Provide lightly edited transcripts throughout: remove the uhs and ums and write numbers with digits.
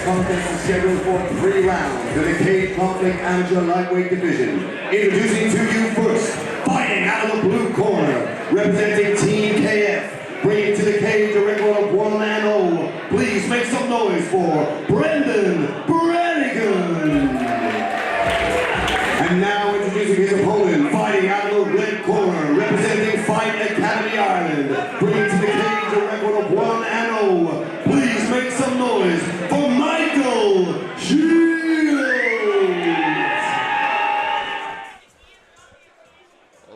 contest is scheduled for 3 rounds in the cage conflict amateur lightweight division. Introducing to you first, fighting out of the blue corner, representing Team KF, bringing to the cage a record of 1-0. Please make some noise for Brannigan. And now introducing his opponent, fighting out of the red corner, representing Fight Academy Ireland, bringing to the cage a record of 1-0. Please make some noise for Michael Shields.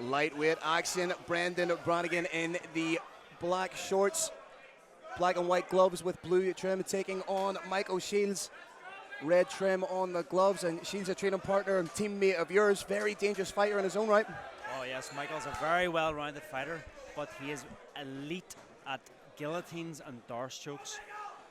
Lightweight action, Brannigan in the black shorts, black and white gloves with blue trim, taking on Michael Shields. Red trim on the gloves, and Shields a training partner and teammate of yours. Very dangerous fighter in his own right. Oh yes, Michael's a very well-rounded fighter, but he is elite at guillotines and darce chokes.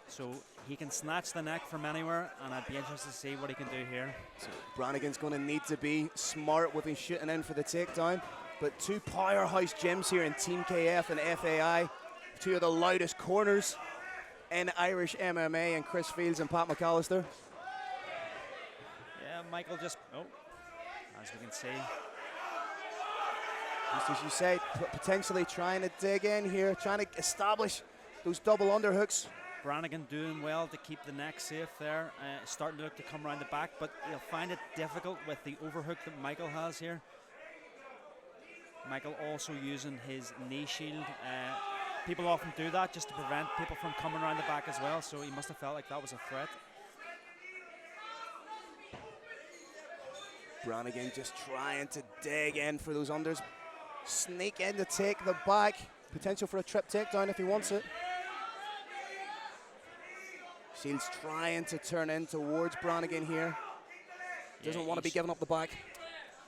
So he can snatch the neck from anywhere, and I'd be interested to see what he can do here. So Brannigan's going to need to be smart with his shooting in for the takedown. But two powerhouse gyms here in Team KF and FAI, two of the loudest corners in Irish MMA, and Chris Fields and Pat McAllister. Yeah, Michael just, as we can see. Just as you say, potentially trying to dig in here, trying to establish those double underhooks. Brannigan doing well to keep the neck safe there, starting to look to come around the back, but he'll find it difficult with the overhook that Michael has here. Michael also using his knee shield. People often do that just to prevent people from coming around the back as well, so he must have felt like that was a threat. Brannigan just trying to dig in for those unders. Sneak in to take the back. Potential for a trip takedown if he wants it. Shields trying to turn in towards Brannigan here. Doesn't want to be giving up the back.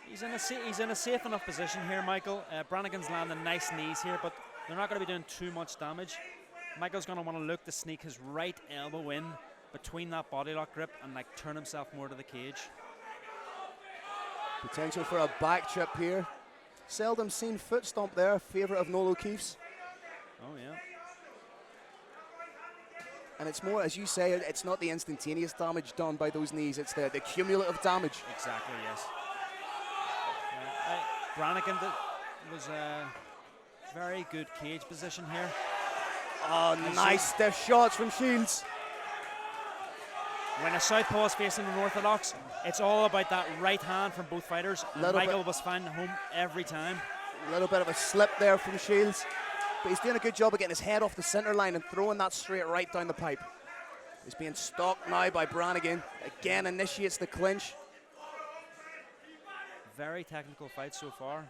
He's in a safe enough position here, Michael. Brannigan's landing nice knees here, but they're not going to be doing too much damage. Michael's going to want to look to sneak his right elbow in between that body lock grip and like turn himself more to the cage. Potential for a back trip here. Seldom seen foot stomp there, favourite of Noel O'Keefe's. Oh yeah. And it's more, as you say, it's not the instantaneous damage done by those knees, it's the cumulative damage. Exactly, yes. Brannigan was a very good cage position here. Oh, nice stiff shots from Shields. When a southpaw is facing an orthodox, it's all about that right hand from both fighters. Michael was finding home every time. A little bit of a slip there from Shields, but he's doing a good job of getting his head off the center line and throwing that straight right down the pipe. He's being stalked now by Brannigan. Again, initiates the clinch. Very technical fight so far.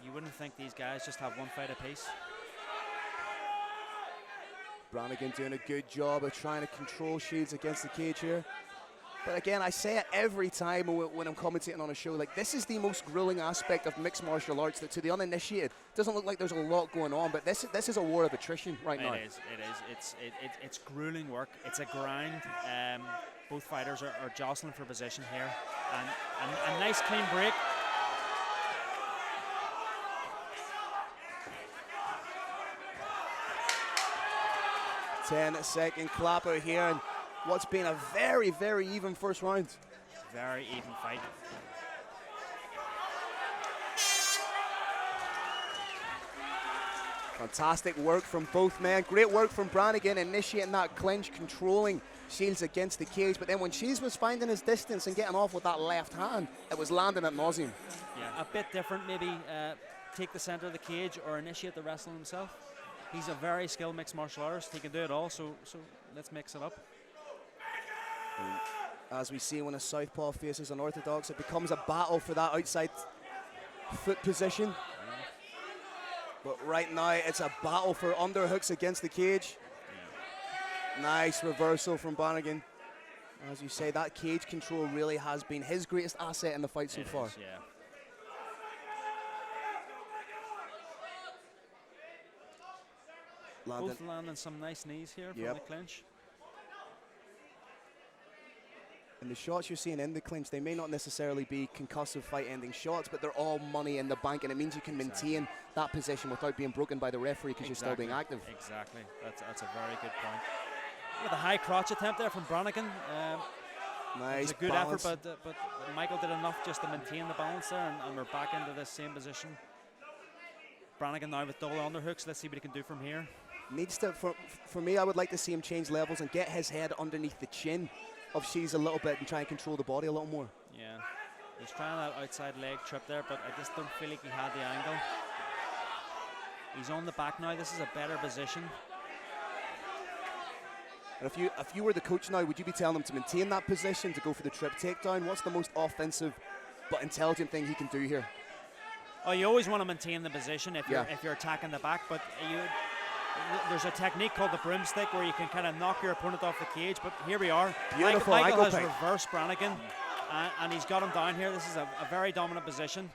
You wouldn't think these guys just have one fight apiece. Brannigan doing a good job of trying to control Shields against the cage here. But again, I say it every time when I'm commentating on a show, like this is the most grueling aspect of mixed martial arts, that to the uninitiated, doesn't look like there's a lot going on, but this is a war of attrition right now. It is. It's grueling work. It's a grind. Both fighters are jostling for position here. And a nice clean break. Ten-second clapper here, and what's been a very, very even first round. Very even fight. Fantastic work from both men. Great work from Brannigan, initiating that clinch, controlling Shields against the cage. But then when Shields was finding his distance and getting off with that left hand, it was landing at nauseam. Yeah, a bit different, maybe take the center of the cage or initiate the wrestling himself. He's a very skilled mixed martial artist. He can do it all, so let's mix it up. As we see, when a southpaw faces an orthodox, it becomes a battle for that outside foot position. But right now, it's a battle for underhooks against the cage. Yeah. Nice reversal from Brannigan. As you say, that cage control really has been his greatest asset in the fight so far. Yeah. Both landing some nice knees here from the clinch. And the shots you're seeing in the clinch, they may not necessarily be concussive fight-ending shots, but they're all money in the bank, and it means you can maintain that position without being broken by the referee because you're still being active. Exactly. That's a very good point. With a high crotch attempt there from Brannigan. It Nice was a good balance. effort, but Michael did enough just to maintain the balance there, and we're back into this same position. Brannigan now with double underhooks. Let's see what he can do from here. Needs to, for me, I would like to see him change levels and get his head underneath the chin of Shields a little bit and try and control the body a little more. Yeah, he's trying that outside leg trip there, but I just don't feel like he had the angle. He's on the back now. This is a better position. And if you were the coach now, would you be telling him to maintain that position, to go for the trip takedown? What's the most offensive but intelligent thing he can do here? Oh, you always want to maintain the position if you're attacking the back, but there's a technique called the broomstick where you can kind of knock your opponent off the cage. But here we are. Beautiful Michael has pick. reversed Brannigan, and he's got him down here. This is a very dominant position.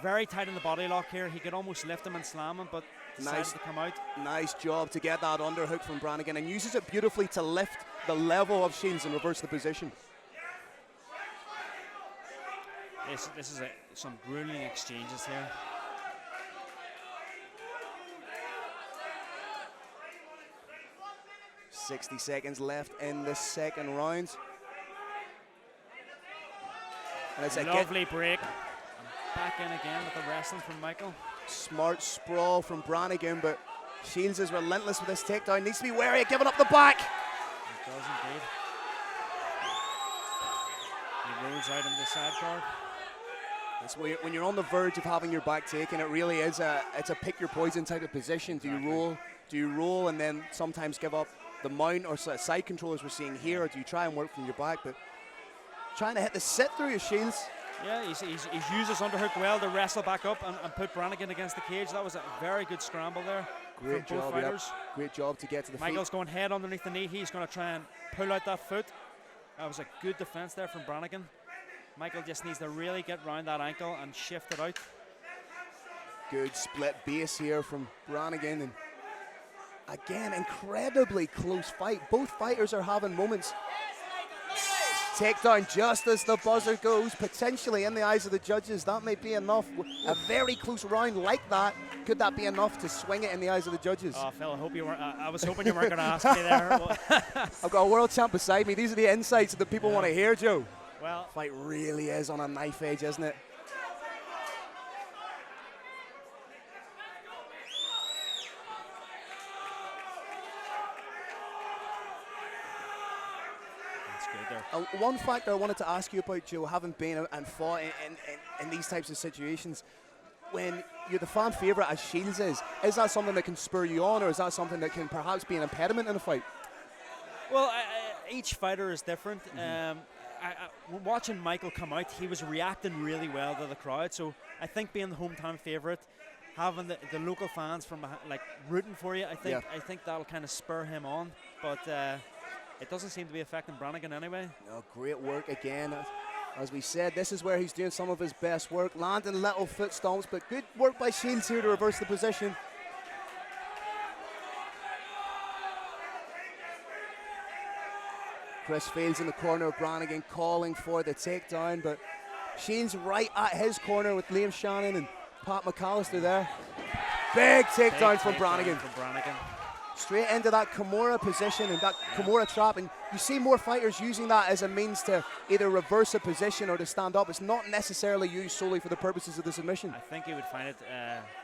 Very tight in the body lock here. He could almost lift him and slam him, but decided to come out. Nice job to get that underhook from Brannigan, and uses it beautifully to lift the level of Shields and reverse the position. This is some grueling exchanges here. .60 seconds left in the second round. And it's a lovely break. Back in again with the wrestling from Michael. Smart sprawl from Brannigan, but Shields is relentless with this takedown. Needs to be wary of giving up the back. He does indeed. He rolls out in the side guard. That's when you're on the verge of having your back taken, it really is it's a pick your poison type of position. Exactly. Do you roll and then sometimes give up the mount or side control as we're seeing here, or do you try and work from your back? But trying to hit the sit through your Shields. Yeah, he's used his underhook well to wrestle back up and put Brannigan against the cage. That was a very good scramble there Great from both job, fighters. Yep. Great job to get to the Michael's feet. going head underneath the knee. He's going to try and pull out that foot. That was a good defense there from Brannigan. Michael just needs to really get round that ankle and shift it out. Good split base here from Brannigan. And again, incredibly close fight. Both fighters are having moments. Takedown just as the buzzer goes, potentially in the eyes of the judges. That may be enough. A very close round like that. Could that be enough to swing it in the eyes of the judges? Oh, Phil, I hope you weren't. I was hoping you weren't going to ask me there. I've got a world champ beside me. These are the insights that people want to hear, Joe. Well, Fight really is on a knife edge, isn't it? One factor I wanted to ask you about, Joe, having been and fought in these types of situations, when you're the fan favourite as Shields is that something that can spur you on, or is that something that can perhaps be an impediment in a fight? Well, each fighter is different. Watching Michael come out, he was reacting really well to the crowd, so I think being the hometown favourite, having the local fans from like rooting for you, I think that'll kind of spur him on, but it doesn't seem to be affecting Brannigan anyway. No, great work again. As we said, this is where he's doing some of his best work, landing little foot stomps, but good work by Shields here to reverse the position. Chris Fields in the corner of Brannigan calling for the takedown, but Shields right at his corner with Liam Shannon and Pat McAllister there. Big takedown from Brannigan. Straight into that Kimura position and that Kimura trap, and you see more fighters using that as a means to either reverse a position or to stand up. It's not necessarily used solely for the purposes of the submission. I think he would find it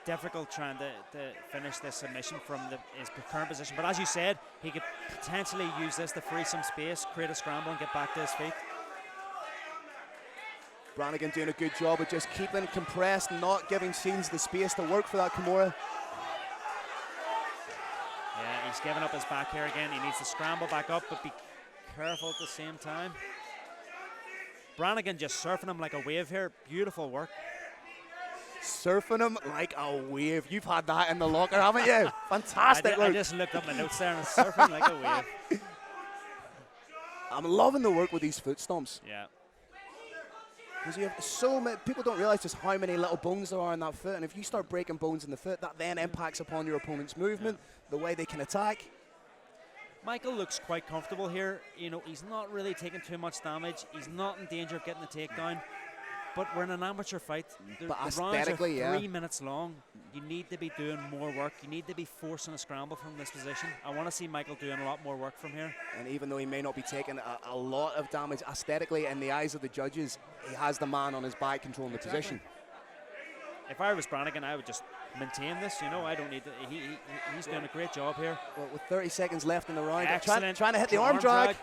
difficult trying to finish this submission from his current position, but as you said, he could potentially use this to free some space, create a scramble and get back to his feet. Brannigan doing a good job of just keeping compressed, not giving Shields the space to work for that Kimura. Yeah, he's giving up his back here again. He needs to scramble back up, but be careful at the same time. Brannigan just surfing him like a wave here. Beautiful work. Surfing him like a wave. You've had that in the locker, haven't you? Fantastic. I just looked up my notes there and surfing like a wave. I'm loving the work with these foot stomps. Yeah. Because you have so many, people don't realize just how many little bones there are in that foot, and if you start breaking bones in the foot, that then impacts upon your opponent's movement, the way they can attack. Michael looks quite comfortable here. You know, he's not really taking too much damage. He's not in danger of getting the takedown. But we're in an amateur fight. The But rounds are aesthetically, yeah. 3 minutes long. You need to be doing more work. You need to be forcing a scramble from this position. I want to see Michael doing a lot more work from here. And even though he may not be taking a lot of damage, aesthetically, in the eyes of the judges, he has the man on his back controlling the position. If I was Brannigan, I would just maintain this. You know, I don't need to. He's doing a great job here. Well, with 30 seconds left in the round, Excellent. trying to hit the arm drag.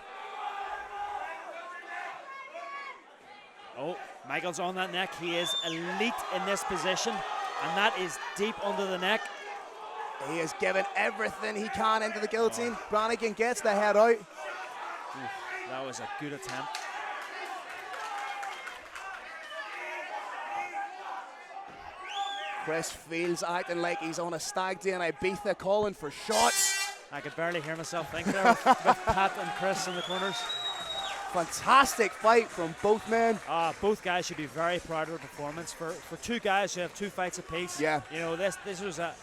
Oh, Michael's on that neck. He is elite in this position, and that is deep under the neck. He has given everything he can into the guillotine. Brannigan gets the head out. Oof, that was a good attempt. Chris Fields acting like he's on a stag do in Ibiza, calling for shots. I could barely hear myself think there with Pat and Chris in the corners. Fantastic fight from both men. Both guys should be very proud of their performance. For two guys who have 2 fights apiece, Yeah. you know, this was a.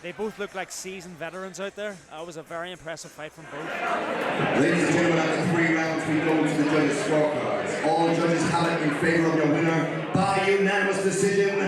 They both look like seasoned veterans out there. It was a very impressive fight from both. Ladies and gentlemen, after 3 rounds, we go to the judges' scorecards. All judges have it in favor of the winner by unanimous decision.